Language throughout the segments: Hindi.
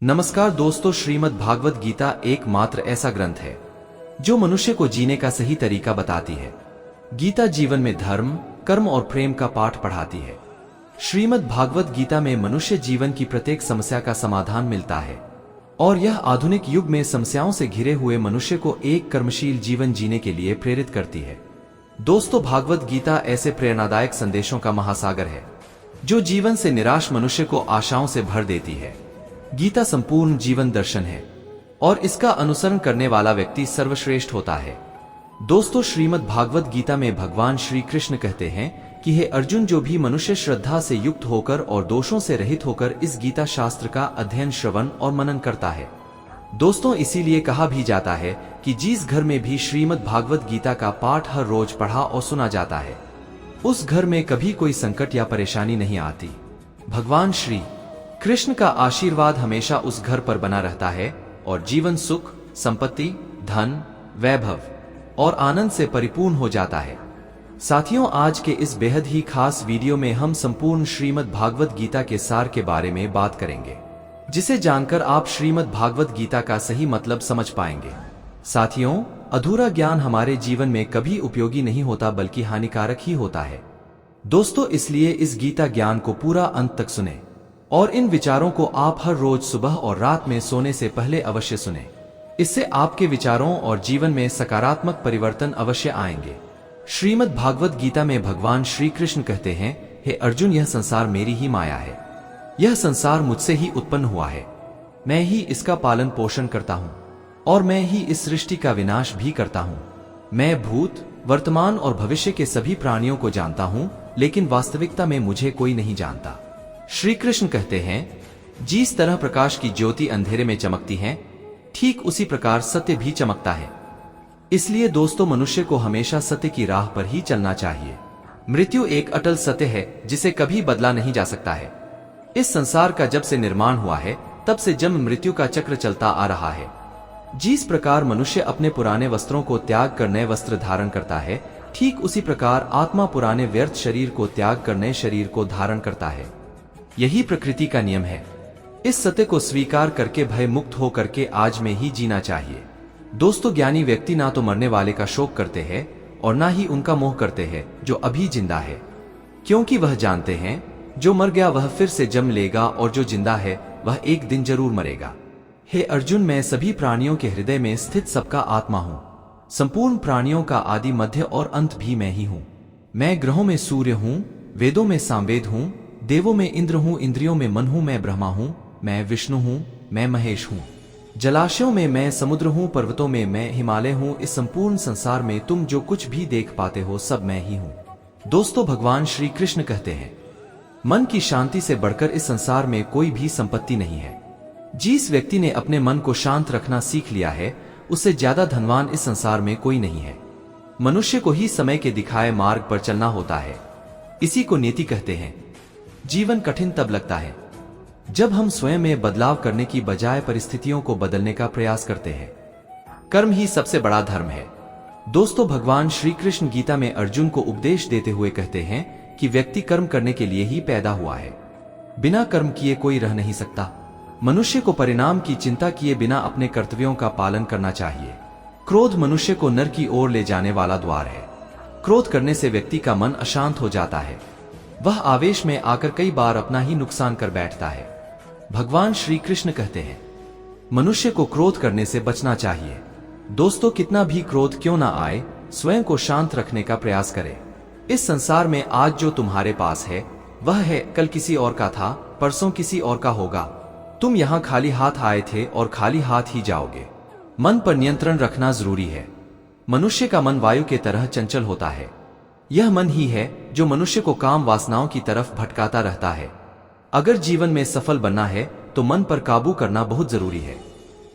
नमस्कार दोस्तों, श्रीमद् भागवत गीता एकमात्र ऐसा ग्रंथ है जो मनुष्य को जीने का सही तरीका बताती है। गीता जीवन में धर्म, कर्म और प्रेम का पाठ पढ़ाती है। श्रीमद् भागवत गीता में मनुष्य जीवन की प्रत्येक समस्या का समाधान मिलता है और यह आधुनिक युग में समस्याओं से घिरे हुए मनुष्य को एक कर्मशील जीवन जीने के लिए प्रेरित करती है। दोस्तों, भागवत गीता ऐसे प्रेरणादायक संदेशों का महासागर है जो जीवन से निराश मनुष्य को आशाओं से भर देती है। गीता संपूर्ण जीवन दर्शन है और इसका अनुसरण करने वाला व्यक्ति सर्वश्रेष्ठ होता है। दोस्तों, श्रीमद् भागवत गीता में भगवान श्री कृष्ण कहते हैं कि हे अर्जुन, जो भी मनुष्य श्रद्धा से युक्त होकर और दोषों से रहित होकर इस गीता शास्त्र का अध्ययन, श्रवण और मनन करता है। दोस्तों, इसीलिए कहा भी जाता है कि जिस घर में भी श्रीमद् भागवत गीता का पाठ हर रोज पढ़ा और सुना जाता है, उस घर में कभी कोई संकट या परेशानी नहीं आती। भगवान श्री कृष्ण का आशीर्वाद हमेशा उस घर पर बना रहता है और जीवन सुख, संपत्ति, धन, वैभव और आनंद से परिपूर्ण हो जाता है। साथियों, आज के इस बेहद ही खास वीडियो में हम संपूर्ण श्रीमद् भागवत गीता के सार के बारे में बात करेंगे, जिसे जानकर आप श्रीमद् भागवत गीता का सही मतलब समझ पाएंगे। साथियों, अधूरा ज्ञान हमारे जीवन में कभी उपयोगी नहीं होता बल्कि हानिकारक ही होता है। दोस्तों, इसलिए इस गीता ज्ञान को पूरा अंत तक सुने और इन विचारों को आप हर रोज सुबह और रात में सोने से पहले अवश्य सुने। इससे आपके विचारों और जीवन में सकारात्मक परिवर्तन अवश्य आएंगे। श्रीमद् भागवत गीता में भगवान श्री कृष्ण कहते हैं, हे अर्जुन, यह संसार मेरी ही माया है। यह संसार मुझसे ही उत्पन्न हुआ है। मैं ही इसका पालन पोषण करता हूँ और मैं ही इस सृष्टि का विनाश भी करता हूँ। मैं भूत, वर्तमान और भविष्य के सभी प्राणियों को जानता हूँ, लेकिन वास्तविकता में मुझे कोई नहीं जानता। श्री कृष्ण कहते हैं, जिस तरह प्रकाश की ज्योति अंधेरे में चमकती है, ठीक उसी प्रकार सत्य भी चमकता है। इसलिए दोस्तों, मनुष्य को हमेशा सत्य की राह पर ही चलना चाहिए। मृत्यु एक अटल सत्य है जिसे कभी बदला नहीं जा सकता है। इस संसार का जब से निर्माण हुआ है, तब से जन्म मृत्यु का चक्र चलता आ रहा है। जिस प्रकार मनुष्य अपने पुराने वस्त्रों को त्याग कर नए वस्त्र धारण करता है, ठीक उसी प्रकार आत्मा पुराने व्यर्थ शरीर को त्याग कर नए शरीर को धारण करता है। यही प्रकृति का नियम है। इस सत्य को स्वीकार करके भय मुक्त हो करके आज में ही जीना चाहिए। दोस्तों, ज्ञानी व्यक्ति ना तो मरने वाले का शोक करते हैं और ना ही उनका मोह करते हैं जो अभी जिंदा है, क्योंकि वह जानते हैं जो मर गया वह फिर से जन्म लेगा और जो जिंदा है वह एक दिन जरूर मरेगा। हे अर्जुन, मैं सभी प्राणियों के हृदय में स्थित सबका आत्मा हूँ। संपूर्ण प्राणियों का आदि, मध्य और अंत भी मैं ही हूँ। मैं ग्रहों में सूर्य हूँ, वेदों में सामवेद हूँ, देवों में इंद्र हूँ, इंद्रियों में मन हूँ, मैं ब्रह्मा हूँ, मैं विष्णु हूँ, मैं महेश हूँ। जलाशयों में मैं समुद्र हूँ, पर्वतों में मैं हिमालय हूँ। इस संपूर्ण संसार में तुम जो कुछ भी देख पाते हो सब मैं ही हूँ। दोस्तों, भगवान श्री कृष्ण कहते हैं, मन की शांति से बढ़कर इस संसार में कोई भी संपत्ति नहीं है। जिस व्यक्ति ने अपने मन को शांत रखना सीख लिया है, उससे ज्यादा धनवान इस संसार में कोई नहीं है। मनुष्य को ही समय के दिखाए मार्ग पर चलना होता है। इसी को नीति कहते हैं। जीवन कठिन तब लगता है जब हम स्वयं में बदलाव करने की बजाय परिस्थितियों को बदलने का प्रयास करते हैं। कर्म ही सबसे बड़ा धर्म है। दोस्तों, भगवान श्री कृष्ण गीता में अर्जुन को उपदेश देते हुए कहते हैं कि व्यक्ति कर्म करने के लिए ही पैदा हुआ है। बिना कर्म किए कोई रह नहीं सकता। मनुष्य को परिणाम की चिंता किए बिना अपने कर्तव्यों का पालन करना चाहिए। क्रोध मनुष्य को नर की ओर ले जाने वाला द्वार है। क्रोध करने से व्यक्ति का मन अशांत हो जाता है। वह आवेश में आकर कई बार अपना ही नुकसान कर बैठता है। भगवान श्री कृष्ण कहते हैं, मनुष्य को क्रोध करने से बचना चाहिए। दोस्तों, कितना भी क्रोध क्यों ना आए, स्वयं को शांत रखने का प्रयास करें। इस संसार में आज जो तुम्हारे पास है वह है, कल किसी और का था, परसों किसी और का होगा। तुम यहाँ खाली हाथ आए थे और खाली हाथ ही जाओगे। मन पर नियंत्रण रखना जरूरी है। मनुष्य का मन वायु के तरह चंचल होता है। यह मन ही है जो मनुष्य को काम वासनाओं की तरफ भटकाता रहता है। अगर जीवन में सफल बनना है तो मन पर काबू करना बहुत जरूरी है।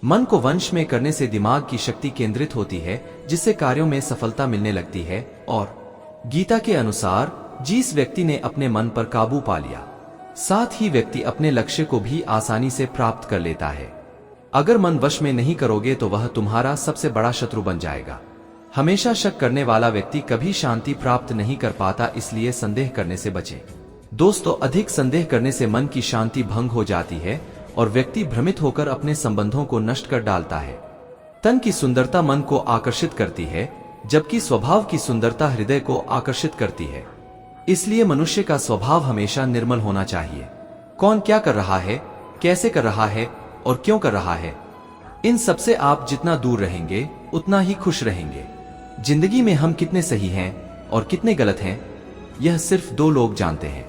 मन को वश में करने से दिमाग की शक्ति केंद्रित होती है, जिससे कार्यों में सफलता मिलने लगती है। और गीता के अनुसार जिस व्यक्ति ने अपने मन पर काबू पा लिया, साथ ही व्यक्ति अपने लक्ष्य को भी आसानी से प्राप्त कर लेता है। अगर मन वश में नहीं करोगे तो वह तुम्हारा सबसे बड़ा शत्रु बन जाएगा। हमेशा शक करने वाला व्यक्ति कभी शांति प्राप्त नहीं कर पाता, इसलिए संदेह करने से बचें। दोस्तों, अधिक संदेह करने से मन की शांति भंग हो जाती है और व्यक्ति भ्रमित होकर अपने संबंधों को नष्ट कर डालता है। तन की सुंदरता मन को आकर्षित करती है, जबकि स्वभाव की सुंदरता हृदय को आकर्षित करती है। इसलिए मनुष्य का स्वभाव हमेशा निर्मल होना चाहिए। कौन क्या कर रहा है, कैसे कर रहा है और क्यों कर रहा है, इन सब से आप जितना दूर रहेंगे उतना ही खुश रहेंगे। जिंदगी में हम कितने सही हैं और कितने गलत हैं, यह सिर्फ दो लोग जानते हैं,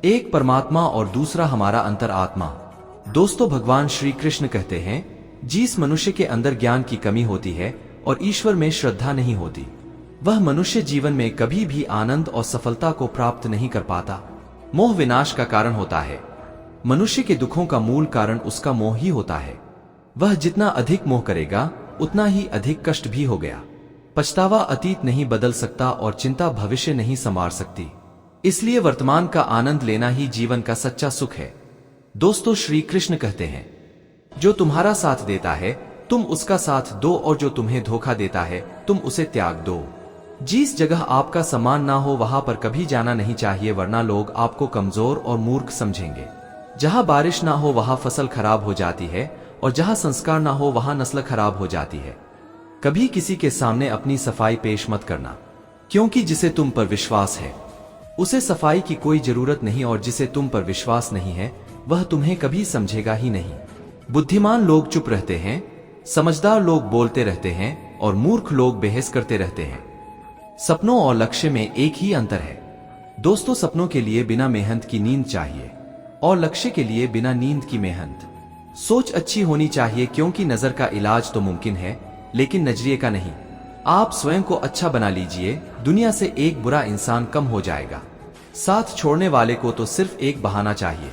एक परमात्मा और दूसरा हमारा अंतरात्मा। दोस्तों, भगवान श्री कृष्ण कहते हैं, जिस मनुष्य के अंदर ज्ञान की कमी होती है और ईश्वर में श्रद्धा नहीं होती, वह मनुष्य जीवन में कभी भी आनंद और सफलता को प्राप्त नहीं कर पाता। मोह विनाश का कारण होता है। मनुष्य के दुखों का मूल कारण उसका मोह ही होता है। वह जितना अधिक मोह करेगा उतना ही अधिक कष्ट भी हो गया। पछतावा अतीत नहीं बदल सकता और चिंता भविष्य नहीं संवार सकती। इसलिए वर्तमान का आनंद लेना ही जीवन का सच्चा सुख है। दोस्तों, श्री कृष्ण कहते हैं, जो तुम्हारा साथ देता है तुम उसका साथ दो, और जो तुम्हें धोखा देता है तुम उसे त्याग दो। जिस जगह आपका सम्मान ना हो वहां पर कभी जाना नहीं चाहिए, वरना लोग आपको कमजोर और मूर्ख समझेंगे। जहां बारिश ना हो वहां फसल खराब हो जाती है, और जहां संस्कार ना हो वहां नस्ल खराब हो जाती है। कभी किसी के सामने अपनी सफाई पेश मत करना, क्योंकि जिसे तुम पर विश्वास है उसे सफाई की कोई जरूरत नहीं, और जिसे तुम पर विश्वास नहीं है वह तुम्हें कभी समझेगा ही नहीं। बुद्धिमान लोग चुप रहते हैं, समझदार लोग बोलते रहते हैं और मूर्ख लोग बहस करते रहते हैं। सपनों और लक्ष्य में एक ही अंतर है। दोस्तों, सपनों के लिए बिना मेहनत की नींद चाहिए और लक्ष्य के लिए बिना नींद की मेहनत। सोच अच्छी होनी चाहिए, क्योंकि नजर का इलाज तो मुमकिन है लेकिन नजरिए का नहीं। आप स्वयं को अच्छा बना लीजिए, दुनिया से एक बुरा इंसान कम हो जाएगा। साथ छोड़ने वाले को तो सिर्फ एक बहाना चाहिए,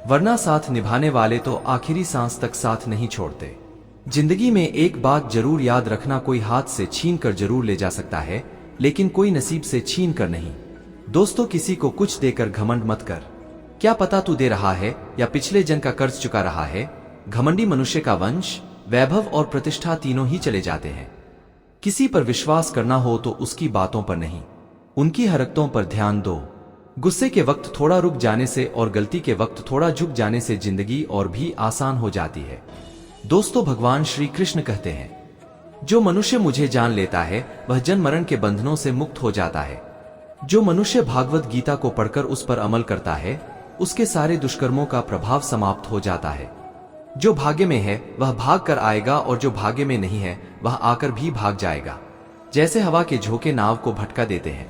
वरना साथ निभाने वाले तो आखिरी सांस तक साथ नहीं छोड़ते। जिंदगी में एक बात जरूर याद रखना, कोई हाथ से छीन कर जरूर ले जा सकता है लेकिन कोई नसीब से छीन कर नहीं। दोस्तों, किसी को कुछ देकर घमंड मत कर। क्या पता तू दे रहा है या पिछले जन्म का कर्ज चुका रहा है। घमंडी मनुष्य का वंश, वैभव और प्रतिष्ठा तीनों ही चले जाते हैं। किसी पर विश्वास करना हो तो उसकी बातों पर नहीं, उनकी हरकतों पर ध्यान दो। गुस्से के वक्त थोड़ा रुक जाने से और गलती के वक्त थोड़ा झुक जाने से जिंदगी और भी आसान हो जाती है। दोस्तों, भगवान श्री कृष्ण कहते हैं, जो मनुष्य मुझे जान लेता है वह जन्म मरण के बंधनों से मुक्त हो जाता है। जो मनुष्य भागवत गीता को पढ़कर उस पर अमल करता है उसके सारे दुष्कर्मों का प्रभाव समाप्त हो जाता है। जो भाग्य में है वह भाग कर आएगा और जो भाग्य में नहीं है वह आकर भी भाग जाएगा। जैसे हवा के झोंके नाव को भटका देते हैं,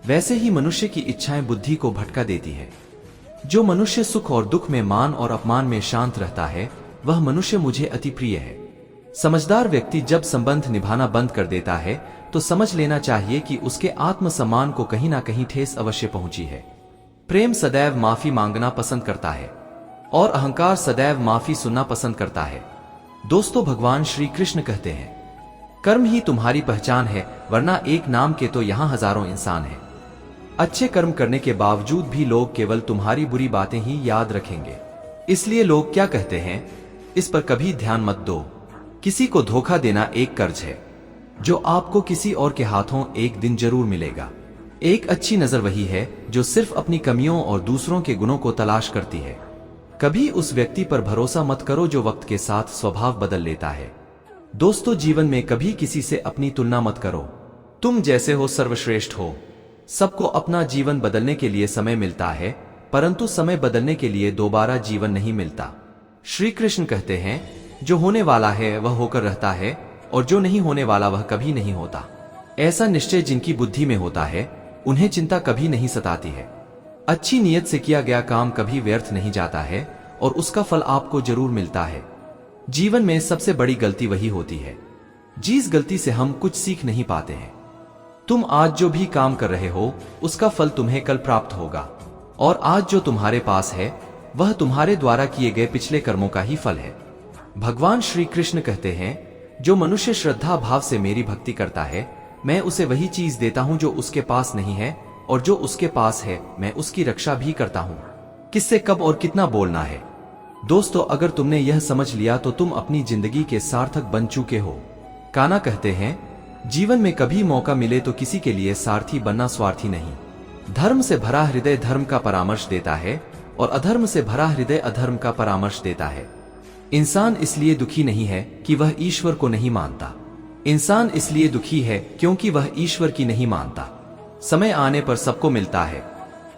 वैसे ही मनुष्य की इच्छाएं बुद्धि को भटका देती है। जो मनुष्य सुख और दुख में, मान और अपमान में शांत रहता है वह मनुष्य मुझे अति प्रिय है। समझदार व्यक्ति जब संबंध निभाना बंद कर देता है तो समझ लेना चाहिए कि उसके आत्मसम्मान को कहीं ना कहीं ठेस अवश्य पहुंची है। प्रेम सदैव माफी मांगना पसंद करता है और अहंकार सदैव माफी सुनना पसंद करता है। दोस्तों, भगवान श्री कृष्ण कहते हैं, कर्म ही तुम्हारी पहचान है, वरना एक नाम के तो यहाँ हजारों इंसान हैं। अच्छे कर्म करने के बावजूद भी लोग केवल तुम्हारी बुरी बातें ही याद रखेंगे। इसलिए लोग क्या कहते हैं इस पर कभी ध्यान मत दो। किसी को धोखा देना एक कर्ज है जो आपको किसी और के हाथों एक दिन जरूर मिलेगा। एक अच्छी नजर वही है जो सिर्फ अपनी कमियों और दूसरों के गुणों को तलाश करती है। कभी उस व्यक्ति पर भरोसा मत करो जो वक्त के साथ स्वभाव बदल लेता है। दोस्तों, जीवन में कभी किसी से अपनी तुलना मत करो। तुम जैसे हो सर्वश्रेष्ठ हो। सबको अपना जीवन बदलने के लिए समय मिलता है, परंतु समय बदलने के लिए दोबारा जीवन नहीं मिलता। श्री कृष्ण कहते हैं, जो होने वाला है वह होकर रहता है और जो नहीं होने वाला वह कभी नहीं होता। ऐसा निश्चय जिनकी बुद्धि में होता है उन्हें चिंता कभी नहीं सताती है। अच्छी नीयत से किया गया काम कभी व्यर्थ नहीं जाता है और उसका फल आपको जरूर मिलता है। जीवन में सबसे बड़ी गलती वही होती है जिस गलती से हम कुछ सीख नहीं पाते हैं। तुम आज जो भी काम कर रहे हो उसका फल तुम्हें कल प्राप्त होगा, और आज जो तुम्हारे पास है वह तुम्हारे द्वारा किए गए पिछले कर्मों का ही फल है। भगवान श्री कृष्ण कहते हैं, जो मनुष्य श्रद्धा भाव से मेरी भक्ति करता है मैं उसे वही चीज देता हूं जो उसके पास नहीं है, और जो उसके पास है मैं उसकी रक्षा भी करता हूं। किससे कब और कितना बोलना है। दोस्तों, अगर तुमने यह समझ लिया तो तुम अपनी जिंदगी के सार्थक बन चुके हो। काना कहते हैं, जीवन में कभी मौका मिले तो किसी के लिए सारथी बनना स्वार्थी नहीं। धर्म से भरा हृदय धर्म का परामर्श देता है और अधर्म से भरा हृदय अधर्म का परामर्श देता है। इंसान इसलिए दुखी नहीं है कि वह ईश्वर को नहीं मानता। इंसान इसलिए दुखी है क्योंकि वह ईश्वर की नहीं मानता। समय आने पर सबको मिलता है।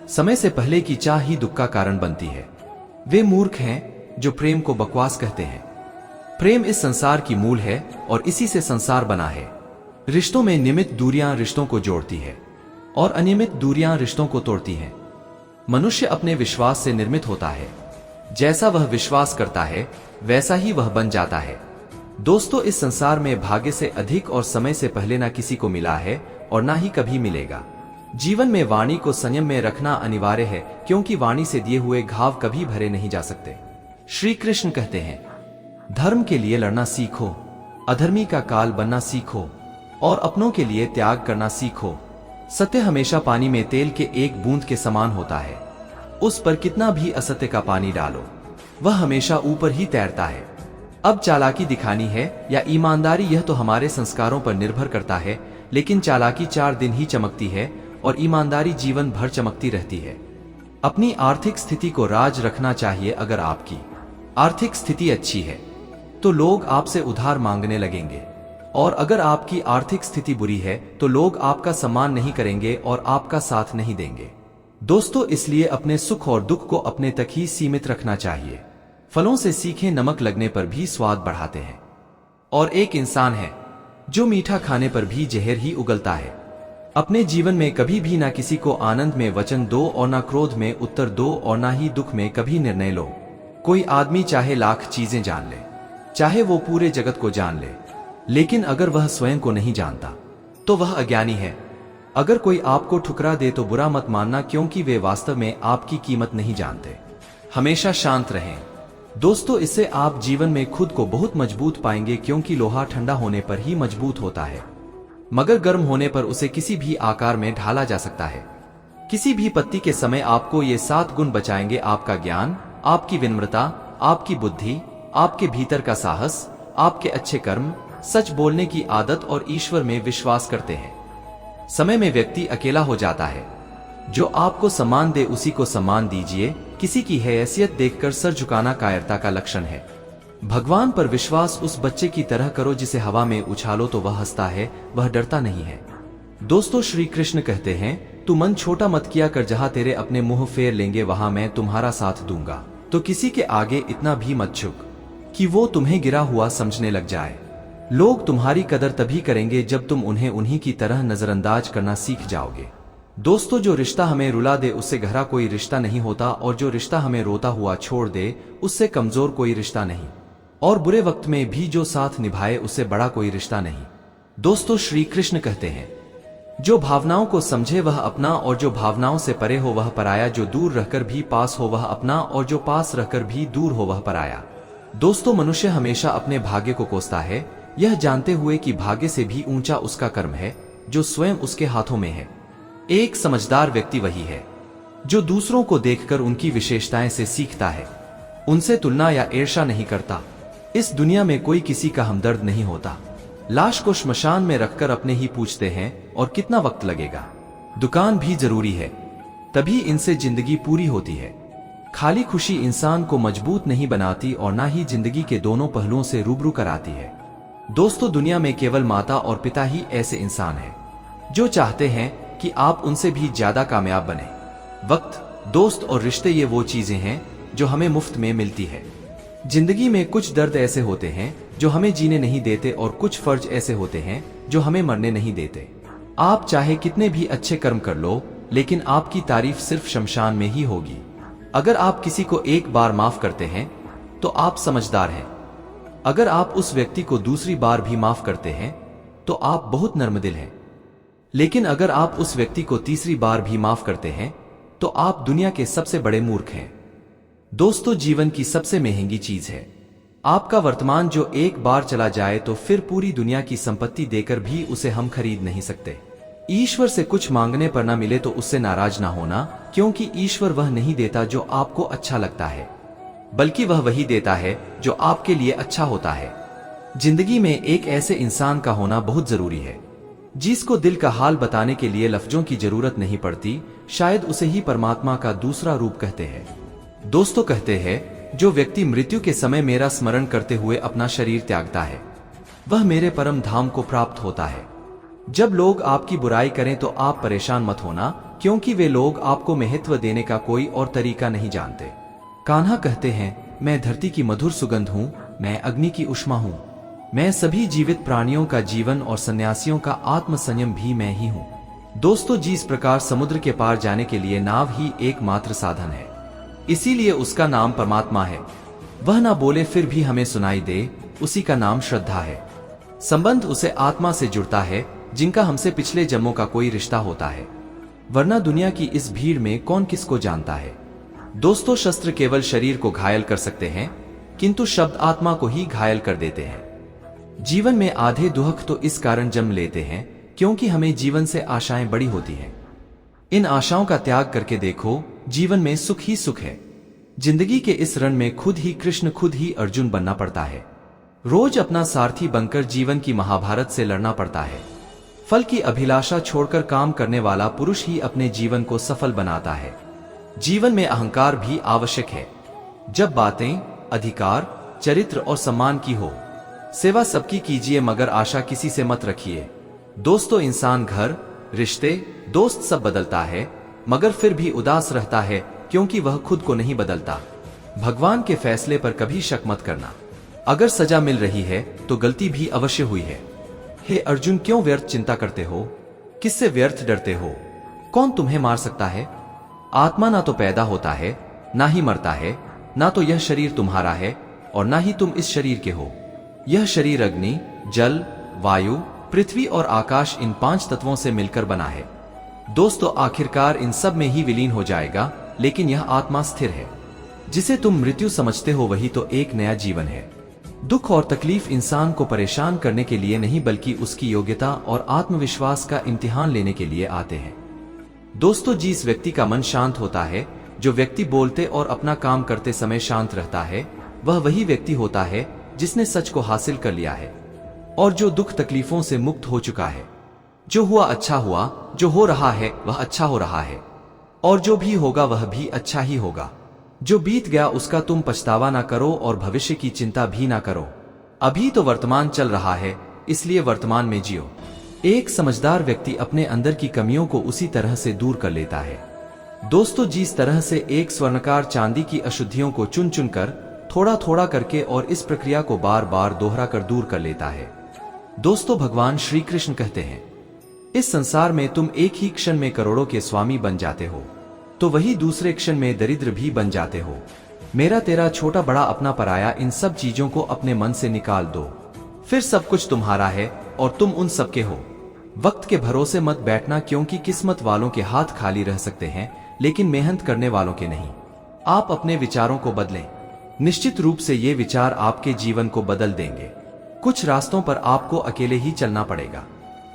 समय से पहले की चाह ही दुख का कारण बनती है। वे मूर्ख हैं जो प्रेम को बकवास कहते हैं। प्रेम इस संसार की मूल है और इसी से संसार बना है। रिश्तों में नियमित दूरियां रिश्तों को जोड़ती है और अनियमित दूरियां रिश्तों को तोड़ती हैं। मनुष्य अपने विश्वास से निर्मित होता है। जैसा वह विश्वास करता है वैसा ही वह बन जाता है। दोस्तों, इस संसार में भाग्य से अधिक और समय से पहले ना किसी को मिला है और ना ही कभी मिलेगा। जीवन में वाणी को संयम में रखना अनिवार्य है, क्योंकि वाणी से दिए हुए घाव कभी भरे नहीं जा सकते। श्री कृष्ण कहते हैं, धर्म के लिए लड़ना सीखो, अधर्मी का काल बनना सीखो और अपनों के लिए त्याग करना सीखो। सत्य हमेशा पानी में तेल के एक बूंद के समान होता है। उस पर कितना भी असत्य का पानी डालो, वह हमेशा ऊपर ही तैरता है। अब चालाकी दिखानी है या ईमानदारी, यह तो हमारे संस्कारों पर निर्भर करता है। लेकिन चालाकी 4 दिन ही चमकती है और ईमानदारी जीवन भर चमकती रहती है। अपनी आर्थिक स्थिति को राज रखना चाहिए। अगर आपकी आर्थिक स्थिति अच्छी है तो लोग आपसे उधार मांगने लगेंगे, और अगर आपकी आर्थिक स्थिति बुरी है तो लोग आपका सम्मान नहीं करेंगे और आपका साथ नहीं देंगे। दोस्तों, इसलिए अपने सुख और दुख को अपने तक ही सीमित रखना चाहिए। फलों से सीखे नमक लगने पर भी स्वाद बढ़ाते हैं, और एक इंसान है जो मीठा खाने पर भी जहर ही उगलता है। अपने जीवन में कभी भी ना किसी को आनंद में वचन दो और ना क्रोध में उत्तर दो और ना ही दुख में कभी निर्णय लो। कोई आदमी चाहे लाख चीजें जान ले, चाहे वो पूरे जगत को जान ले, लेकिन अगर वह स्वयं को नहीं जानता तो वह अज्ञानी है। अगर कोई आपको ठुकरा दे तो बुरा मत मानना, क्योंकि वे वास्तव में आपकी कीमत नहीं जानते। हमेशा शांत रहें। दोस्तों, इससे आप जीवन में खुद को बहुत मजबूत पाएंगे, क्योंकि लोहा ठंडा होने पर ही मजबूत होता है, मगर गर्म होने पर उसे किसी भी आकार में ढाला जा सकता है। किसी भी पत्ती के समय आपको ये 7 गुण बचाएंगे: आपका ज्ञान, आपकी विनम्रता, आपकी बुद्धि, आपके भीतर का साहस, आपके अच्छे कर्म, सच बोलने की आदत और ईश्वर में विश्वास करते हैं। समय में व्यक्ति अकेला हो जाता है। जो आपको सम्मान दे उसी को सम्मान दीजिए। किसी की हैसियत देखकर सर झुकाना कायरता का लक्षण है। भगवान पर विश्वास उस बच्चे की तरह करो जिसे हवा में उछालो तो वह हंसता है, वह डरता नहीं है। दोस्तों, श्री कृष्ण कहते हैं, तू मन छोटा मत किया कर, जहां तेरे अपने मुंह फेर लेंगे वहां मैं तुम्हारा साथ दूंगा। तो किसी के आगे इतना भी मत झुक कि वो तुम्हें गिरा हुआ समझने लग जाए। लोग तुम्हारी कदर तभी करेंगे जब तुम उन्हें उन्हीं की तरह नजरअंदाज करना सीख जाओगे। दोस्तों, जो रिश्ता हमें रुला दे उससे गहरा कोई रिश्ता नहीं होता, और जो रिश्ता हमें रोता हुआ छोड़ दे उससे कमजोर कोई रिश्ता नहीं, और बुरे वक्त में भी जो साथ निभाए उससे बड़ा कोई रिश्ता नहीं। दोस्तों, श्री कृष्ण कहते हैं, जो भावनाओं को समझे वह अपना, और जो भावनाओं से परे हो वह पराया। जो दूर रहकर भी पास हो वह अपना, और जो पास रहकर भी दूर हो वह पराया। दोस्तों, मनुष्य हमेशा अपने भाग्य को कोसता है, यह जानते हुए कि भाग्य से भी ऊंचा उसका कर्म है जो स्वयं उसके हाथों में है। एक समझदार व्यक्ति वही है जो दूसरों को देखकर उनकी विशेषताएं से सीखता है, उनसे तुलना या ईर्ष्या नहीं करता। इस दुनिया में कोई किसी का हमदर्द नहीं होता। लाश को श्मशान में रखकर अपने ही पूछते हैं, और कितना वक्त लगेगा। दुकान भी जरूरी है, तभी इनसे जिंदगी पूरी होती है। खाली खुशी इंसान को मजबूत नहीं बनाती और ना ही जिंदगी के दोनों पहलुओं से रूबरू कराती है। दोस्तों, दुनिया में केवल माता और पिता ही ऐसे इंसान हैं जो चाहते हैं कि आप उनसे भी ज्यादा कामयाब बने। वक्त, दोस्त और रिश्ते ये वो चीजें हैं जो हमें मुफ्त में मिलती है। जिंदगी में कुछ दर्द ऐसे होते हैं जो हमें जीने नहीं देते, और कुछ फर्ज ऐसे होते हैं जो हमें मरने नहीं देते। आप चाहे कितने भी अच्छे कर्म कर लो, लेकिन आपकी तारीफ सिर्फ शमशान में ही होगी। अगर आप किसी को एक बार माफ करते हैं तो आप समझदार हैं। अगर आप उस व्यक्ति को दूसरी बार भी माफ करते हैं तो आप बहुत नर्मदिल हैं। लेकिन अगर आप उस व्यक्ति को तीसरी बार भी माफ करते हैं तो आप दुनिया के सबसे बड़े मूर्ख हैं। दोस्तों, जीवन की सबसे महंगी चीज है आपका वर्तमान, जो एक बार चला जाए तो फिर पूरी दुनिया की संपत्ति देकर भी उसे हम खरीद नहीं सकते। ईश्वर से कुछ मांगने पर ना मिले तो उससे नाराज ना होना, क्योंकि ईश्वर वह नहीं देता जो आपको अच्छा लगता है, बल्कि वह वही देता है जो आपके लिए अच्छा होता है। जिंदगी में एक ऐसे इंसान का होना बहुत जरूरी है जिसको दिल का हाल बताने के लिए लफ्जों की जरूरत नहीं पड़ती। शायद उसे ही परमात्मा का दूसरा रूप कहते हैं। दोस्तों कहते हैं, जो व्यक्ति मृत्यु के समय मेरा स्मरण करते हुए अपना शरीर त्यागता है वह मेरे परम धाम को प्राप्त होता है। जब लोग आपकी बुराई करें तो आप परेशान मत होना, क्योंकि वे लोग आपको महत्व देने का कोई और तरीका नहीं जानते। कान्हा कहते हैं, मैं धरती की मधुर सुगंध हूँ, मैं अग्नि की उष्मा हूँ, मैं सभी जीवित प्राणियों का जीवन और सन्यासियों का आत्म संयम भी मैं ही हूँ। दोस्तों, जिस प्रकार समुद्र के पार जाने के लिए नाव ही एकमात्र साधन है, इसीलिए उसका नाम परमात्मा है। वह ना बोले फिर भी हमें सुनाई दे, उसी का नाम श्रद्धा है। संबंध उसे आत्मा से जुड़ता है जिनका हमसे पिछले जन्मों का कोई रिश्ता होता है, वरना दुनिया की इस भीड़ में कौन किसको जानता है। दोस्तों, शस्त्र केवल शरीर को घायल कर सकते हैं, किंतु शब्द आत्मा को ही घायल कर देते हैं। जीवन में आधे दुख तो इस कारण जन्म लेते हैं क्योंकि हमें जीवन से आशाएं बड़ी होती हैं। इन आशाओं का त्याग करके देखो, जीवन में सुख ही सुख है। जिंदगी के इस रण में खुद ही कृष्ण, खुद ही अर्जुन बनना पड़ता है। रोज अपना सारथी बनकर जीवन की महाभारत से लड़ना पड़ता है। फल की अभिलाषा छोड़कर काम करने वाला पुरुष ही अपने जीवन को सफल बनाता है। जीवन में अहंकार भी आवश्यक है। जब बातें अधिकार, चरित्र और सम्मान की हो, सेवा सबकी कीजिए मगर आशा किसी से मत रखिए। दोस्तों, इंसान घर, रिश्ते, दोस्त सब बदलता है मगर फिर भी उदास रहता है क्योंकि वह खुद को नहीं बदलता। भगवान के फैसले पर कभी शक मत करना। अगर सजा मिल रही है तो गलती भी अवश्य हुई है। हे अर्जुन, क्यों व्यर्थ चिंता करते हो? किससे व्यर्थ डरते हो? कौन तुम्हें मार सकता है? आत्मा ना तो पैदा होता है, ना ही मरता है, ना तो यह शरीर तुम्हारा है और ना ही तुम इस शरीर के हो। यह शरीर अग्नि, जल, वायु, पृथ्वी और आकाश, इन 5 तत्वों से मिलकर बना है। दोस्तों, आखिरकार इन सब में ही विलीन हो जाएगा, लेकिन यह आत्मा स्थिर है। जिसे तुम मृत्यु समझते हो वही तो एक नया जीवन है। दुख और तकलीफ इंसान को परेशान करने के लिए नहीं बल्कि उसकी योग्यता और आत्मविश्वास का इम्तिहान लेने के लिए आते हैं। दोस्तों, जिस व्यक्ति का मन शांत होता है, जो व्यक्ति बोलते और अपना काम करते समय शांत रहता है, वह वही व्यक्ति होता है जिसने सच को हासिल कर लिया है और जो दुख तकलीफों से मुक्त हो चुका है। जो हुआ अच्छा हुआ, जो हो रहा है वह अच्छा हो रहा है और जो भी होगा वह भी अच्छा ही होगा। जो बीत गया उसका तुम पछतावा ना करो और भविष्य की चिंता भी ना करो। अभी तो वर्तमान चल रहा है, इसलिए वर्तमान में जियो। एक समझदार व्यक्ति अपने अंदर की कमियों को उसी तरह से दूर कर लेता है। दोस्तों, जिस तरह से एक स्वर्णकार चांदी की अशुद्धियों को चुन चुन कर, थोड़ा थोड़ा करके और इस प्रक्रिया को बार बार दोहरा कर दूर कर लेता है। दोस्तों, भगवान श्री कृष्ण कहते हैं, इस संसार में तुम एक ही क्षण में करोड़ों के स्वामी बन जाते हो तो वही दूसरे क्षण में दरिद्र भी बन जाते हो। मेरा तेरा, छोटा बड़ा, अपना पराया, इन सब चीजों को अपने मन से निकाल दो, फिर सब कुछ तुम्हारा है और तुम उन सबके हो। वक्त के भरोसे मत बैठना, क्योंकि किस्मत वालों के हाथ खाली रह सकते हैं लेकिन मेहनत करने वालों के नहीं। आप अपने विचारों को बदलें, निश्चित रूप से ये विचार आपके जीवन को बदल देंगे। कुछ रास्तों पर आपको अकेले ही चलना पड़ेगा।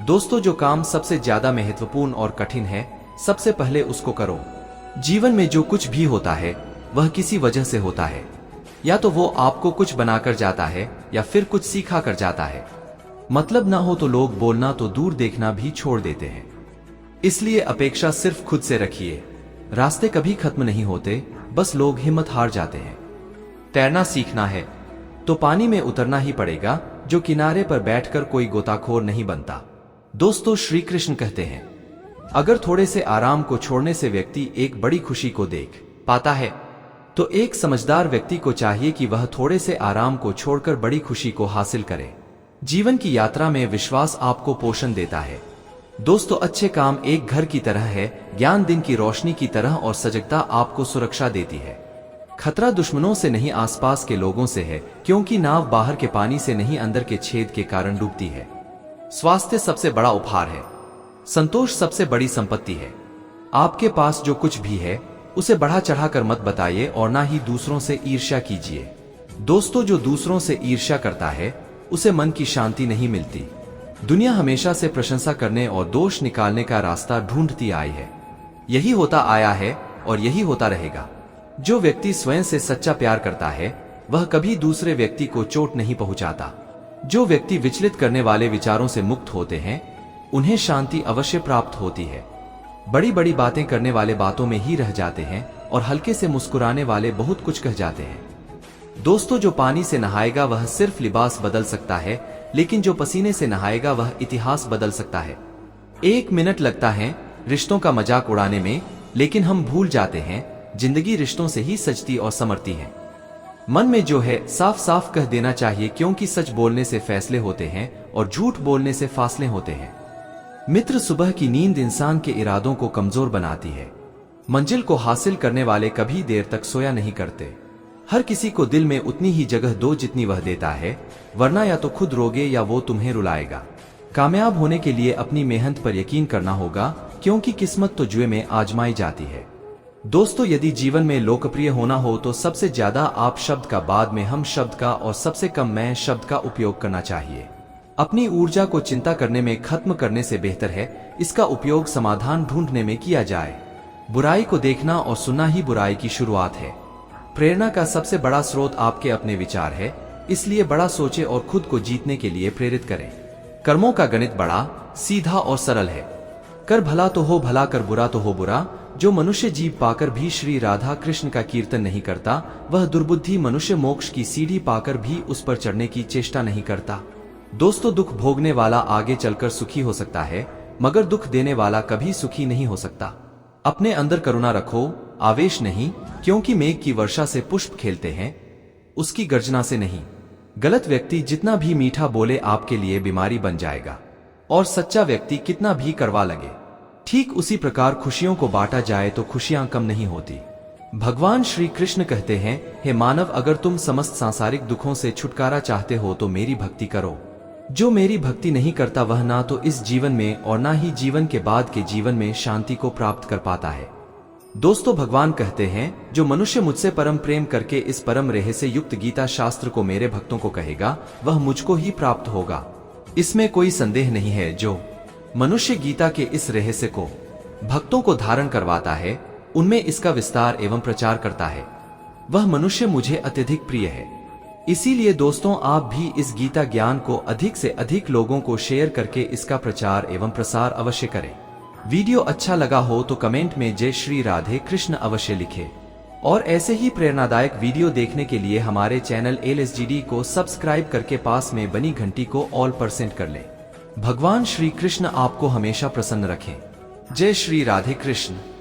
दोस्तों, जो काम सबसे ज्यादा महत्वपूर्ण और कठिन है, सबसे पहले उसको करो। जीवन में जो कुछ भी होता है वह किसी वजह से होता है। या तो वो आपको कुछ बनाकर जाता है या फिर कुछ सीखा कर जाता है। मतलब ना हो तो लोग बोलना तो दूर देखना भी छोड़ देते हैं। इसलिए अपेक्षा सिर्फ खुद से रखिए। रास्ते कभी खत्म नहीं होते, बस लोग हिम्मत हार जाते हैं। तैरना सीखना है तो पानी में उतरना ही पड़ेगा, जो किनारे पर बैठकर कोई गोताखोर नहीं बनता। दोस्तों, श्री कृष्ण कहते हैं, अगर थोड़े से आराम को छोड़ने से व्यक्ति एक बड़ी खुशी को देख पाता है तो एक समझदार व्यक्ति को चाहिए कि वह थोड़े से आराम को छोड़कर बड़ी खुशी को हासिल करे। जीवन की यात्रा में विश्वास आपको पोषण देता है। दोस्तों, अच्छे काम एक घर की तरह है, ज्ञान दिन की रोशनी की तरह और सजगता आपको सुरक्षा देती है। खतरा दुश्मनों से नहीं, आसपास के लोगों से है, क्योंकि नाव बाहर के पानी से नहीं अंदर के छेद के कारण डूबती है। स्वास्थ्य सबसे बड़ा उपहार है, संतोष सबसे बड़ी संपत्ति है। आपके पास जो कुछ भी है उसे बढ़ा चढ़ाकर मत बताइए और ना ही दूसरों से ईर्ष्या कीजिए। दोस्तों, जो दूसरों से ईर्ष्या करता है उसे मन की शांति नहीं मिलती। दुनिया हमेशा से प्रशंसा करने और दोष निकालने का रास्ता ढूंढती आई है। यही होता आया है और यही होता रहेगा। जो व्यक्ति स्वयं से सच्चा प्यार करता है वह कभी दूसरे व्यक्ति को चोट नहीं पहुंचाता। जो व्यक्ति विचलित करने वाले विचारों से मुक्त होते हैं उन्हें शांति अवश्य प्राप्त होती है। बड़ी बड़ी बातें करने वाले बातों में ही रह जाते हैं, और हल्के से मुस्कुराने वाले बहुत कुछ कह जाते हैं। दोस्तों, जो पानी से नहाएगा वह सिर्फ लिबास बदल सकता है, लेकिन जो पसीने से नहाएगा वह इतिहास बदल सकता है। 1 मिनट लगता है रिश्तों का मजाक उड़ाने में, लेकिन हम भूल जाते हैं जिंदगी रिश्तों से ही सजती और संवरती है। मन में जो है साफ साफ कह देना चाहिए, क्योंकि सच बोलने से फैसले होते हैं और झूठ बोलने से फासले होते हैं। मित्र, सुबह की नींद इंसान के इरादों को कमजोर बनाती है। मंजिल को हासिल करने वाले कभी देर तक सोया नहीं करते। हर किसी को दिल में उतनी ही जगह दो जितनी वह देता है, वरना या तो खुद रोगे या वो तुम्हें रुलाएगा। कामयाब होने के लिए अपनी मेहनत पर यकीन करना होगा, क्योंकि किस्मत तो जुए में आजमाई जाती है। दोस्तों, यदि जीवन में लोकप्रिय होना हो तो सबसे ज्यादा आप शब्द का, बाद में हम शब्द का और सबसे कम मैं शब्द का उपयोग करना चाहिए। अपनी ऊर्जा को चिंता करने में खत्म करने से बेहतर है इसका उपयोग समाधान ढूंढने में किया जाए। बुराई को देखना और सुनना ही बुराई की शुरुआत है। प्रेरणा का सबसे बड़ा स्रोत आपके अपने विचार है, इसलिए बड़ा सोचे और खुद को जीतने के लिए प्रेरित करें। कर्मों का गणित बड़ा सीधा और सरल है। कर भला तो हो भला, कर बुरा तो हो बुरा। जो मनुष्य जीव पाकर भी श्री राधा कृष्ण का कीर्तन नहीं करता, वह दुर्बुद्धि मनुष्य मोक्ष की सीढ़ी पाकर भी उस पर चढ़ने की चेष्टा नहीं करता। दोस्तों, दुख भोगने वाला आगे चलकर सुखी हो सकता है, मगर दुख देने वाला कभी सुखी नहीं हो सकता। अपने अंदर करुणा रखो, आवेश नहीं, क्योंकि मेघ की वर्षा से पुष्प खेलते हैं, उसकी गर्जना से नहीं। गलत व्यक्ति जितना भी मीठा बोले आपके लिए बीमारी बन जाएगा, और सच्चा व्यक्ति कितना भी करवा लगे। ठीक उसी प्रकार खुशियों को बांटा जाए तो खुशियां कम नहीं होती। भगवान श्री कृष्ण कहते हैं, हे मानव, अगर तुम समस्त सांसारिक दुखों से छुटकारा चाहते हो तो मेरी भक्ति करो। जो मेरी भक्ति नहीं करता वह ना तो इस जीवन में और ना ही जीवन के बाद के जीवन में शांति को प्राप्त कर पाता है। दोस्तों, भगवान कहते हैं, जो मनुष्य मुझसे परम प्रेम करके इस परम रहस्य से युक्त गीता शास्त्र को मेरे भक्तों को कहेगा, वह मुझको ही प्राप्त होगा। इसमें कोई संदेह नहीं है। जो मनुष्य गीता के इस रहस्य को भक्तों को धारण करवाता है, उनमें इसका विस्तार एवं प्रचार करता है, वह मनुष्य मुझे अत्यधिक प्रिय है। इसीलिए दोस्तों, आप भी इस गीता ज्ञान को अधिक से अधिक लोगों को शेयर करके इसका प्रचार एवं प्रसार अवश्य करें। वीडियो अच्छा लगा हो तो कमेंट में जय श्री राधे कृष्ण अवश्य लिखें, और ऐसे ही प्रेरणादायक वीडियो देखने के लिए हमारे चैनल LSGD को सब्सक्राइब करके पास में बनी घंटी को ऑल % कर लें। भगवान श्री कृष्ण आपको हमेशा प्रसन्न रखें। जय श्री राधे कृष्ण।